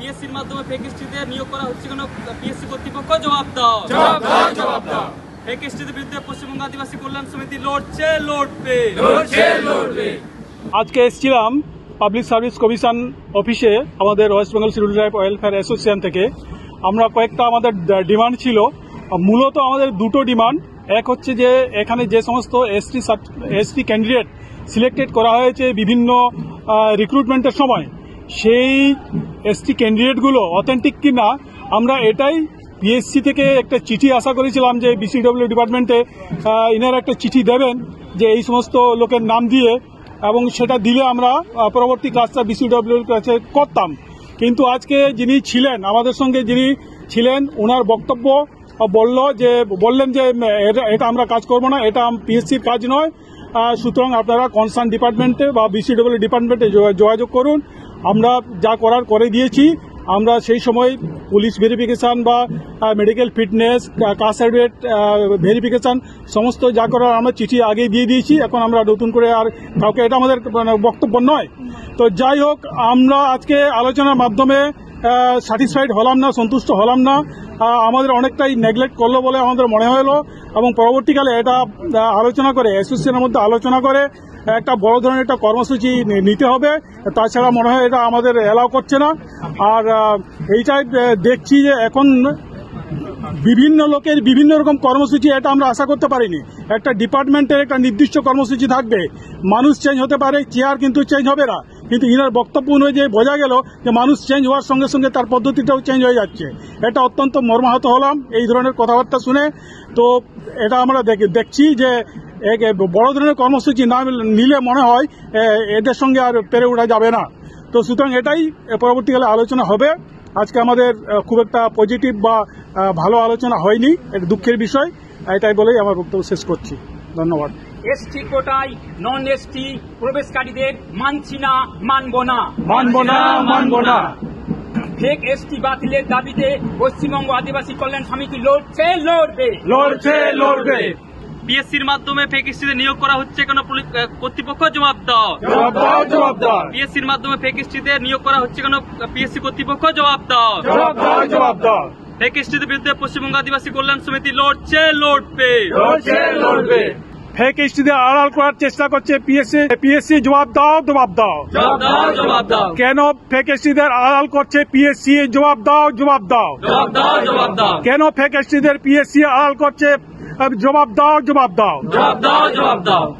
পিএসসির মাধ্যমে ফেক এসটিতে নিয়োগ করা হচ্ছে কেন? পিএসসি কর্তৃপক্ষ জবাব দাও। ফেক এসটির বিরুদ্ধে পশ্চিমবঙ্গ আদিবাসী কল্যাণ সমিতি লড়ছে, লড়বে। আজকে এসেছিলাম পাবলিক সার্ভিস কমিশন অফিসে আমাদের West Bengal schedule tribe welfare association থেকে। আমরা কয়েকটা আমাদের ডিমান্ড ছিল, মূলত আমাদের দুটো ডিমান্ড। এক হচ্ছে যে এখানে যে সমস্ত এসটি ক্যান্ডিডেট সিলেক্টেড করা হয়েছে বিভিন্ন রিক্রুটমেন্টের সময়, সেই এসটি ক্যান্ডিডেটগুলো অথেন্টিক কিনা আমরা এটাই পিএসসি থেকে একটা চিঠি আশা করেছিলাম যে বিসিডব্লিউ ডিপার্টমেন্টে ইনারা একটা চিঠি দেবেন যে এই সমস্ত লোকের নাম দিয়ে, এবং সেটা দিলে আমরা পরবর্তী কাজটা বিসিডব্লিউর কাছে করতাম। কিন্তু আজকে যিনি ছিলেন আমাদের সঙ্গে, যিনি ছিলেন, ওনার বক্তব্য বললেন যে এটা আমরা কাজ করব না, এটা পিএসসির কাজ নয়, সুতরাং আপনারা কনসার্ন ডিপার্টমেন্টে বা বিসিডব্লিউ ডিপার্টমেন্টে যোগাযোগ করুন। আমরা যা করার করে দিয়েছি। আমরা সেই সময় পুলিশ ভেরিফিকেশন বা medical fitness, caste certificate verification সমস্ত যা করার আমরা চিঠি আগে দিয়ে দিয়েছি। এখন আমরা নতুন করে আর কাউকে, এটা আমাদের বক্তব্য নয়। তো যাই হোক, আমরা আজকে আলোচনার মাধ্যমে স্যাটিসফাইড হলাম না, সন্তুষ্ট হলাম না। আমাদের অনেকটাই নেগলেক্ট করলো বলে আমাদের মনে হলো, এবং পরবর্তীকালে এটা আলোচনা করে, অ্যাসোসিয়েশনের মধ্যে আলোচনা করে একটা বড় ধরনের একটা কর্মসূচি নিতে হবে। তাছাড়া মনে হয় এটা আমাদের এলাও করছে না। আর এইটাই দেখছি যে এখন বিভিন্ন লোকের বিভিন্ন রকম কর্মসূচি, এটা আমরা আশা করতে পারিনি। একটা ডিপার্টমেন্টের একটা নির্দিষ্ট কর্মসূচি থাকবে, মানুষ চেঞ্জ হতে পারে, চেয়ার কিন্তু চেঞ্জ হবে না। কিন্তু ইনার বক্তব্য অনুযায়ী বোঝা গেল যে মানুষ চেঞ্জ হওয়ার সঙ্গে সঙ্গে তার পদ্ধতিটাও চেঞ্জ হয়ে যাচ্ছে। এটা অত্যন্ত মর্মাহত হলাম এই ধরনের কথাবার্তা শুনে। তো এটা আমরা দেখছি যে বড় ধরনের কর্মসূচি না নিলে মনে হয় এদের সঙ্গে আর পেরে ওঠা যাবে না। তো সুতরাং এটাই পরবর্তীকালে আলোচনা হবে। আজকে আমাদের খুব একটা পজিটিভ বা ভালো আলোচনা হয়নি, এটা দুঃখের বিষয়। এটাই বলেই আমার বক্তব্য শেষ করছি। ধন্যবাদ। এসটি কোটায় নন এসটি প্রবেশকারীদের মানছি না, মানব না, মানব না। ফেক এসটি বাতিলের দাবিতে পশ্চিমবঙ্গ আদিবাসী কল্যাণ সমিতি লড়ছে, লড়বে। পিএসসির মাধ্যমে ফেক এসটিতে নিয়োগ করা হচ্ছে কেন? কর্তৃপক্ষ জবাব দাও। পিএসসির মাধ্যমে ফেক এসটিতে নিয়োগ করা হচ্ছে কেন? পিএসসি কর্তৃপক্ষ জবাব দাও। ফেক এসটির বিরুদ্ধে পশ্চিমবঙ্গ আদিবাসী কল্যাণ সমিতি লড়ছে, লড়বে। ফেক এসটিতে আড়াল করার চেষ্টা করছে পিএসসি। জবাব দাও। কেন ফেক এসটিদের আড়াল করছে পিএসসি? জবাব দাও। কেন ফেক এসটিদের পিএসসি আড়াল করছে? জবাব দাও।